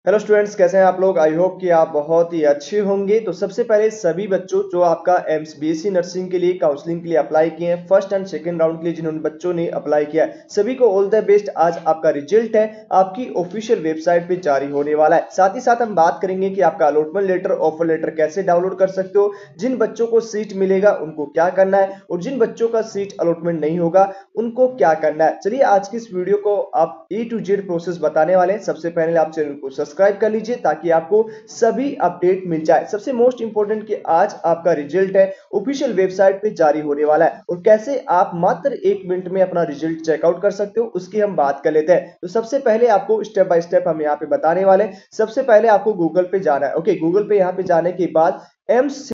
Hello students, कैसे हैं आप लोग। आई होप कि आप बहुत ही अच्छे होंगे। तो सबसे पहले सभी बच्चों जो आपका एम्स बीएससी नर्सिंग के लिए काउंसलिंग के लिए अप्लाई किए हैं, फर्स्ट एंड सेकंड राउंड के लिए जिन्होंने बच्चों ने अप्लाई किया है, सभी को ऑल द बेस्ट। आज आपका रिजल्ट है आपकी ऑफिशियल वेबसाइट पे जारी होने वाला है। साथ ही साथ हम बात करेंगे कि आपका अलॉटमेंट लेटर, ऑफर लेटर कैसे डाउनलोड कर सकते हो, जिन बच्चों को सीट मिलेगा उनको क्या करना है, और जिन बच्चों का सीट अलॉटमेंट नहीं होगा उनको क्या करना है। चलिए आज की इस वीडियो को आप ए टू जेड प्रोसेस बताने वाले हैं। सबसे पहले आप चैनल को सब्सक्राइब कर लीजिए ताकि आपको सभी अपडेट मिल जाए। सबसे मोस्ट इंपोर्टेंट कि आज आपका रिजल्ट है ऑफिशियल वेबसाइट पे जारी होने वाला है, और कैसे आप मात्र 1 मिनट में अपना रिजल्ट चेकआउट कर सकते हो उसकी हम बात कर लेते हैं। तो सबसे पहले आपको स्टेप बाय स्टेप हम यहाँ पे बताने वाले हैं। सबसे पहले आपको गूगल पे जाना है। ओके, गूगल पे यहाँ पे जाने के बाद एम्स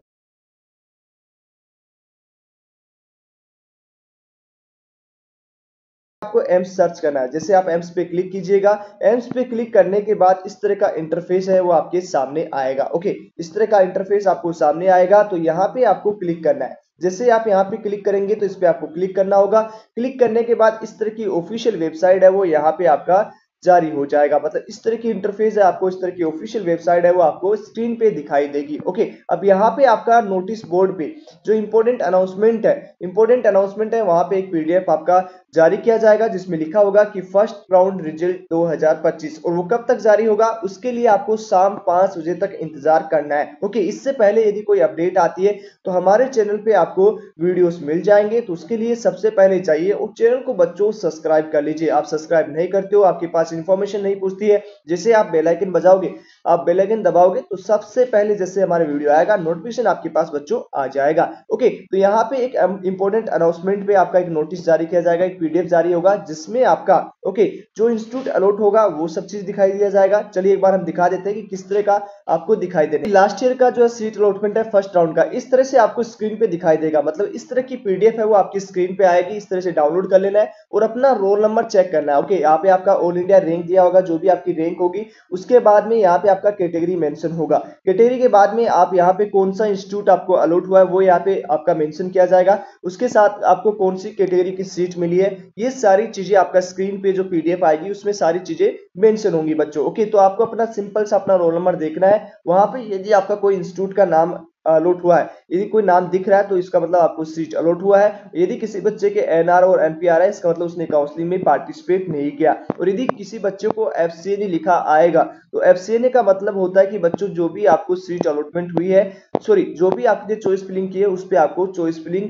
आपको एम्स सर्च करना है। जैसे आप एम्स पे क्लिक कीजिएगा, एम्स पे क्लिक करने के बाद इस तरह का इंटरफेस है वो आपके सामने आएगा। ओके, इस तरह का इंटरफेस आपको सामने आएगा तो यहाँ पे आपको क्लिक करना है। जैसे आप यहाँ पे क्लिक करेंगे तो इस पे आपको क्लिक करना होगा। क्लिक करने के बाद इस तरह की ऑफिशियल वेबसाइट है वो यहाँ पे आपका जारी हो जाएगा। मतलब इस तरह की इंटरफेस है, आपको इस तरह की ऑफिशियल वेबसाइट है वो आपको स्क्रीन पे दिखाई देगी। ओके, अब यहाँ पे आपका नोटिस बोर्ड पे जो इंपॉर्टेंट अनाउंसमेंट है वहां पे एक पीडीएफ आपका जारी किया जाएगा जिसमें लिखा होगा कि फर्स्ट राउंड रिजल्ट 2025, और वो कब तक जारी होगा उसके लिए आपको शाम 5 बजे तक इंतजार करना है। ओके, इससे पहले यदि कोई अपडेट आती है तो हमारे चैनल पे आपको वीडियोस मिल जाएंगे। तो उसके लिए सबसे पहले चाहिए और चैनल को बच्चों सब्सक्राइब कर लीजिए। आप सब्सक्राइब नहीं करते हो, आपके पास इंफॉर्मेशन नहीं पूछती है, जैसे आप बेल आइकन बजाओगे, आप बेल आइकन दबाओगे तो सबसे पहले जैसे हमारे वीडियो आएगा नोटिफिकेशन आपके पास बच्चों आ जाएगा। ओके, तो यहाँ पे एक इंपॉर्टेंट अनाउंसमेंट पे आपका एक नोटिस जारी किया जाएगा, एक पीडीएफ जारी होगा जिसमें आपका ओके जो इंस्टीट्यूट अलॉट होगा वो सब चीज दिखाई दिया जाएगा। चलिए एक बार हम दिखा देते हैं कि किस तरह का आपको दिखाई देने लास्ट ईयर का जो सीट अलॉटमेंट है फर्स्ट राउंड का, इस तरह से आपको स्क्रीन पे दिखाई देगा। मतलब इस तरह की पीडीएफ है वो आपकी स्क्रीन पे आएगी। इस तरह से डाउनलोड कर लेना है और अपना रोल नंबर चेक करना है। ओके, यहाँ पे आपका ऑल इंडिया रैंक दिया होगा, जो भी आपकी रैंक होगी उसके बाद में यहाँ पे आपका कैटेगरी मेंशन होगा। कैटेगरी के बाद में आप यहाँ पे कौन सा इंस्टीट्यूट आपको अलॉट हुआ है वो यहाँ पे आपका मेंशन किया जाएगा। उसके साथ आपको कौन सी कैटेगरी की सीट मिली है, ये सारी चीजें आपका स्क्रीन पे जो पीडीएफ आएगी उसमें सारी चीजें मेंशन होंगी बच्चों। ओके, तो आपको अपना सिंपल सा अपना रोल नंबर देखना है। वहां पे यदि आपका कोई इंस्टीट्यूट का नाम अलॉट हुआ है, यदि कोई नाम दिख रहा है तो इसका मतलब आपको सीट अलॉट हुआ है। यदि किसी बच्चे के एनआर और एनपीआर है, इसका मतलब उसने काउंसलिंग में पार्टिसिपेट नहीं किया। और यदि किसी बच्चे को एफसीएनए लिखा आएगा तो एफसीएनए का मतलब होता है कि बच्चों जो भी आपको सीट अलॉटमेंट हुई है, सॉरी जो भी आपने चॉइस फिलिंग की है उस पे आपको चॉइस फिलिंग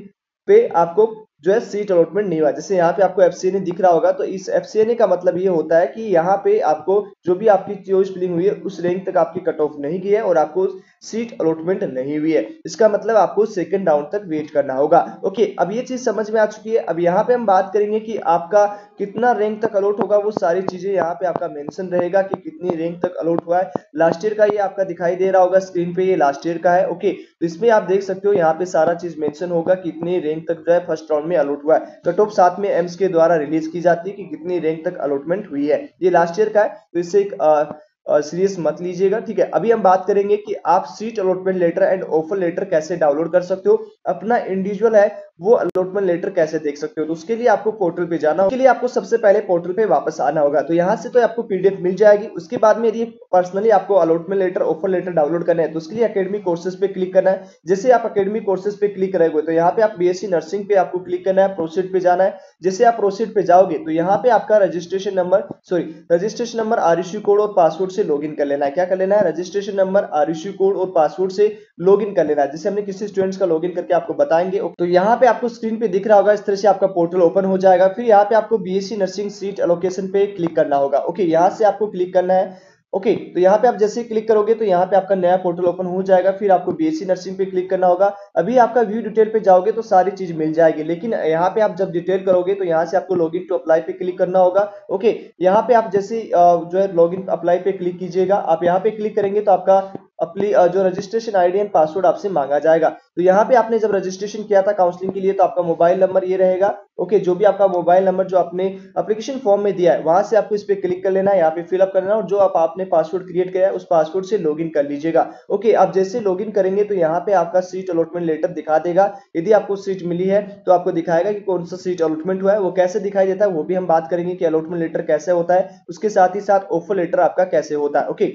पे आपको जो है सीट अलॉटमेंट नहीं हुआ। जैसे यहाँ पे आपको एफसीएनए दिख रहा होगा तो इस एफसीएनए का मतलब ये होता है कि यहाँ पे आपको जो भी आपकी चॉइस फिलिंग हुई है उस रैंक तक आपकी कट ऑफ नहीं की है और आपको सीट अलॉटमेंट नहीं हुई है। इसका मतलब आपको सेकंड राउंड तक वेट करना होगा। ओके, अब ये चीज समझ में आ चुकी है। अब यहाँ पे हम बात करेंगे कि आपका कितना रैंक तक अलॉट होगा, वो सारी चीजें यहाँ पे आपका मेंशन रहेगा कि कितनी रैंक तक अलॉट हुआ है। लास्ट ईयर का ये आपका दिखाई दे रहा होगा स्क्रीन पे, ये लास्ट ईयर का है। ओके, तो इसमें आप देख सकते हो यहाँ पे सारा चीज मेंशन होगा कितनी रैंक तक जो है फर्स्ट राउंड में अलॉट हुआ है। कट ऑफ साथ में एम्स के द्वारा रिलीज की जाती है कि कितनी रैंक तक अलॉटमेंट हुई है। ये लास्ट ईयर का है तो इससे एक सीरियस मत लीजिएगा, ठीक है। अभी हम बात करेंगे कि आप seat allotment letter and offer letter कैसे डाउनलोड कर सकते हो, अपना इंडिविजुअल है वो अलॉटमेंट लेटर कैसे देख सकते हो। तो उसके लिए आपको पोर्टल पे जाना होगा। उसके लिए आपको सबसे पहले पोर्टल पे वापस आना होगा। तो यहाँ से तो आपको पीडीएफ मिल जाएगी। उसके बाद में यदि पर्सनली आपको allotment letter, offer letter download करना है तो उसके लिए एकेडमिक कोर्सेज पे क्लिक करना है। जैसे आप एकेडमिक कोर्सेज पे क्लिक करेंगे तो यहाँ पे आप बीएससी नर्सिंग पे आपको क्लिक करना है, प्रोसीड पे जाना है। जैसे आप प्रोसीड पे जाओगे तो यहाँ पे आपका रजिस्ट्रेशन नंबर, आरएसयू कोड और पासवर्ड से लॉगिन कर लेना है। क्या कर लेना है? रजिस्ट्रेशन नंबर, आरएसयू कोड और पासवर्ड से लॉगिन कर लेना है। जैसे हमने किसी स्टूडेंट्स का लॉगिन करके आपको बताएंगे। तो यहाँ पे आपको स्क्रीन पे दिख रहा होगा इस तरह से आपका पोर्टल ओपन हो जाएगा। फिर यहाँ पे आपको बीएससी नर्सिंग सीट एलोकेशन पे क्लिक करना होगा। ओके, यहाँ से आपको क्लिक करना है। ओके, तो यहाँ पे आप जैसे ही क्लिक करोगे तो यहाँ पे आपका नया पोर्टल ओपन हो जाएगा। फिर आपको बीएससी नर्सिंग पे क्लिक करना होगा। अभी आपका व्यू डिटेल पे जाओगे तो सारी चीज मिल जाएगी, लेकिन यहाँ पे आप जब डिटेल करोगे तो यहाँ से आपको लॉगिन टू अप्लाई पे क्लिक करना होगा। ओके, यहाँ पे आप जैसे जो है लॉगिन अप्लाई पे क्लिक कीजिएगा। आप यहाँ पे क्लिक करेंगे तो आपका अपनी जो रजिस्ट्रेशन आईडी एंड पासवर्ड आपसे मांगा जाएगा। तो यहाँ पे आपने जब रजिस्ट्रेशन किया था काउंसलिंग के लिए तो आपका मोबाइल नंबर ये रहेगा। ओके, जो भी आपका मोबाइल नंबर जो आपने एप्लीकेशन फॉर्म में दिया है वहां से आपको इस पे क्लिक कर लेना है, यहाँ पे फिलअप करना है और जो आपने पासवर्ड क्रिएट किया है उस पासवर्ड से लॉगिन कर लीजिएगा। ओके, आप जैसे लॉगिन करेंगे तो यहाँ पे आपका सीट अलॉटमेंट लेटर दिखा देगा। यदि आपको सीट मिली है तो आपको दिखाएगा कि कौन सा सीट अलॉटमेंट हुआ है। वो कैसे दिखाई देता है वो भी हम बात करेंगे कि अलॉटमेंट लेटर कैसे होता है, उसके साथ ही साथ ऑफर लेटर आपका कैसे होता है। ओके,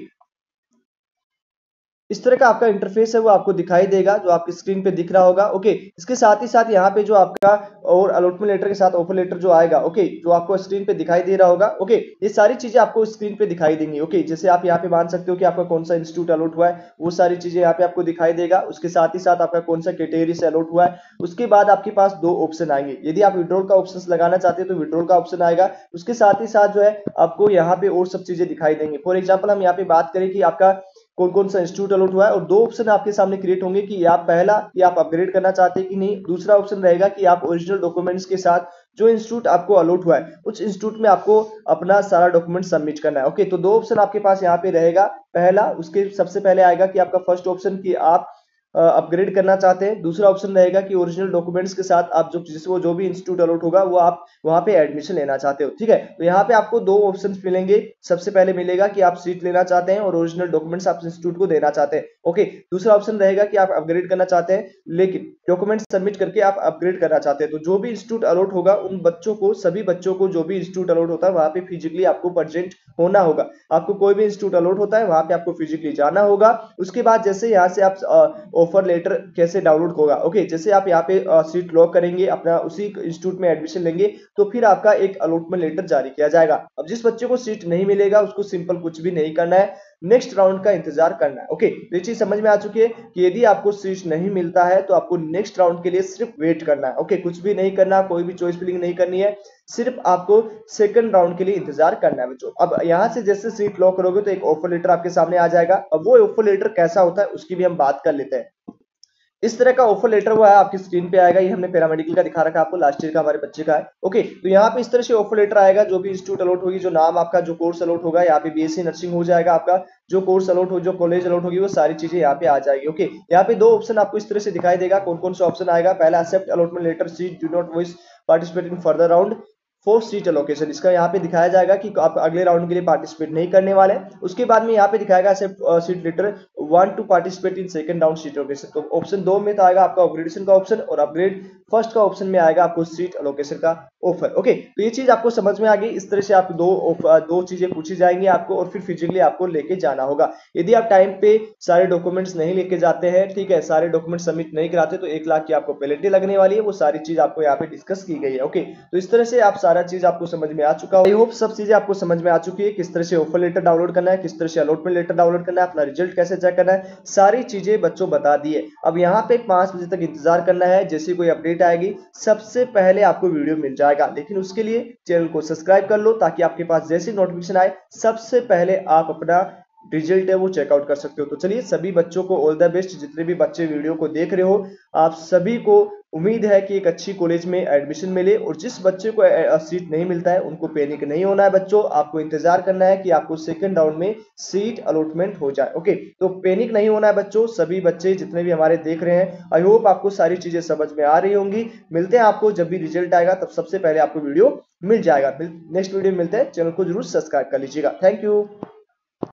इस तरह का आपका इंटरफेस है वो आपको दिखाई देगा, जो आपकी स्क्रीन पे दिख रहा होगा। ओके, इसके साथ ही साथ यहाँ पे जो आपका और अलॉटमेंट लेटर के साथ ऑफर लेटर जो आएगा, ओके, जो आपको स्क्रीन पे दिखाई दे रहा होगा। ओके, ये सारी चीजें आपको स्क्रीन पे दिखाई देंगी। ओके, जैसे आप यहाँ पे मान सकते हो कि आपका कौन सा इंस्टीट्यूट अलॉट हुआ है, वो सारी चीजें यहाँ पे आपको दिखाई देगा। उसके साथ ही साथ आपका कौन सा कैटेगरी से अलॉट हुआ है। उसके बाद आपके पास दो ऑप्शन आएंगे, यदि आप विड्रॉल का ऑप्शन लगाना चाहते हैं तो विड्रॉल का ऑप्शन आएगा। उसके साथ ही साथ जो है आपको यहाँ पे और सब चीजें दिखाई देंगी। फॉर एग्जाम्पल हम यहाँ पे बात करें कि आपका कौन कौन सा इंस्टीट्यूट अलॉट हुआ है, और दो ऑप्शन आपके सामने क्रिएट होंगे कि आप पहला कि आप अपग्रेड करना चाहते हैं कि नहीं, दूसरा ऑप्शन रहेगा कि आप ओरिजिनल डॉक्यूमेंट्स के साथ जो इंस्टीट्यूट आपको अलॉट हुआ है उस इंस्टीट्यूट में आपको अपना सारा डॉक्यूमेंट सबमिट करना है। ओके, तो दो ऑप्शन आपके पास यहाँ पे रहेगा। पहला, उसके सबसे पहले आएगा कि आपका फर्स्ट ऑप्शन कि आप अपग्रेड करना चाहते हैं। दूसरा ऑप्शन रहेगा कि ओरिजिनल डॉक्यूमेंट्स के साथ आप जो भी इंस्टीट्यूट अलॉट होगा वो आप वहां पे एडमिशन लेना चाहते हो। ठीक है, तो यहाँ पे आपको दो ऑप्शंस मिलेंगे। सबसे पहले मिलेगा कि आप सीट लेना चाहते हैं और ओरिजिनल डॉक्यूमेंट्स आप इंस्टीट्यूट को देना चाहते हैं। ओके, दूसरा ऑप्शन रहेगा कि आप अपग्रेड करना चाहते हैं लेकिन डॉक्यूमेंट्स सबमिट करके आप अपग्रेड करना चाहते हैं। तो जो भी इंस्टीट्यूट अलॉट होगा उन बच्चों को, सभी बच्चों को जो भी इंस्टीट्यूट अलॉट होता है वहां पे फिजिकली आपको प्रेजेंट होना होगा। आपको कोई भी इंस्टीट्यूट अलॉट होता है वहां पे आपको फिजिकली जाना होगा। उसके बाद जैसे यहाँ से आप ऑफर लेटर कैसे डाउनलोड होगा। ओके, जैसे आप यहाँ पे सीट लॉक करेंगे, अपना उसी इंस्टीट्यूट में एडमिशन लेंगे, तो फिर आपका एक अलॉटमेंट लेटर जारी किया जाएगा। अब जिस बच्चे को सीट नहीं मिलेगा उसको सिंपल कुछ भी नहीं करना है, नेक्स्ट राउंड का इंतजार करना है। ओके, तो ये चीज समझ में आ चुकी है कि यदि आपको सीट नहीं मिलता है तो आपको नेक्स्ट राउंड के लिए सिर्फ वेट करना है। ओके, कुछ भी नहीं करना, कोई भी चॉइस फिलिंग नहीं करनी है, सिर्फ आपको सेकंड राउंड के लिए इंतजार करना है बच्चों। अब यहां से जैसे सीट लॉक करोगे तो एक ऑफर लेटर आपके सामने आ जाएगा। अब वो ऑफर लेटर कैसा होता है उसकी भी हम बात कर लेते हैं। इस तरह का ऑफर लेटर वो है आपकी स्क्रीन पे आएगा। ये हमने पैरामेडिकल का दिखा रखा है आपको, लास्ट ईयर का हमारे बच्चे का है। ओके, तो यहाँ पे इस तरह से ऑफर लेटर आएगा। जो भी इंस्टीट्यूट अलॉट होगी, जो नाम आपका, जो कोर्स अलॉट होगा, यहाँ पे बीएससी नर्सिंग हो जाएगा आपका, जो कोर्स अलॉट हो, जो कॉलेज अलॉट होगी, वो सारी चीजें यहाँ पे आ जाएगी। ओके, यहाँ पे दो ऑप्शन आपको इस तरह से दिखाई देगा। कौन कौन सा ऑप्शन आएगा? पहला, accept allotment letter seat do not wish participate in further round for seat allocation. इसका यहाँ पे दिखाया जाएगा कि आप अगले राउंड के लिए पार्टिसिपेट नहीं करने वाले। उसके बाद में यहाँ पे दिखाएगा seat letter want to participate in second round seat allocation. तो ऑप्शन 2 में तो आएगा आपका अपग्रेडेशन का ऑप्शन, और अपग्रेड फर्स्ट का ऑप्शन में आएगा आपको सीट एलोकेशन का ऑफर। ओके, तो ये चीज आपको समझ में आ गई। इस तरह से आप दो चीजें पूछी जाएंगी आपको, और फिर फिजिकली आपको लेके जाना होगा। यदि आप टाइम पे सारे डॉक्यूमेंट्स नहीं लेके जाते हैं, ठीक है, सारे डॉक्यूमेंट सबमिट नहीं कराते, तो 1 लाख की आपको पेनल्टी लगने वाली है। वो सारी चीज आपको यहाँ पे डिस्कस की गई है। ओके, तो इस तरह से आप सारा चीज आपको समझ में आ चुका है। आई होप सब चीजें आपको समझ में आ चुकी है, किस तरह से ऑफर लेटर डाउनलोड करना है, किस तरह से अलॉटमेंट लेटर डाउनलोड करना है, अपना रिजल्ट कैसे चेक करना है, सारी चीजें बच्चों बता दी है। अब यहाँ पे 5 बजे तक इंतजार करना है, जैसे कोई अपडेट आएगी सबसे पहले आपको वीडियो मिल जाएगा। लेकिन उसके लिए चैनल को सब्सक्राइब कर लो, ताकि आपके पास जैसे नोटिफिकेशन आए सबसे पहले आप अपना रिजल्ट है वो चेकआउट कर सकते हो। तो चलिए, सभी बच्चों को ऑल द बेस्ट। जितने भी बच्चे वीडियो को देख रहे हो, आप सभी को उम्मीद है कि एक अच्छी कॉलेज में एडमिशन मिले। और जिस बच्चे को सीट नहीं मिलता है उनको पैनिक नहीं होना है बच्चों। आपको इंतजार करना है कि आपको सेकंड राउंड में सीट अलॉटमेंट हो जाए। ओके, तो पैनिक नहीं होना है बच्चों। सभी बच्चे जितने भी हमारे देख रहे हैं, आई होप आपको सारी चीजें समझ में आ रही होंगी। मिलते हैं आपको जब भी रिजल्ट आएगा, तब सबसे पहले आपको वीडियो मिल जाएगा। नेक्स्ट वीडियो में मिलते हैं। चैनल को जरूर सब्सक्राइब कर लीजिएगा। Thank you.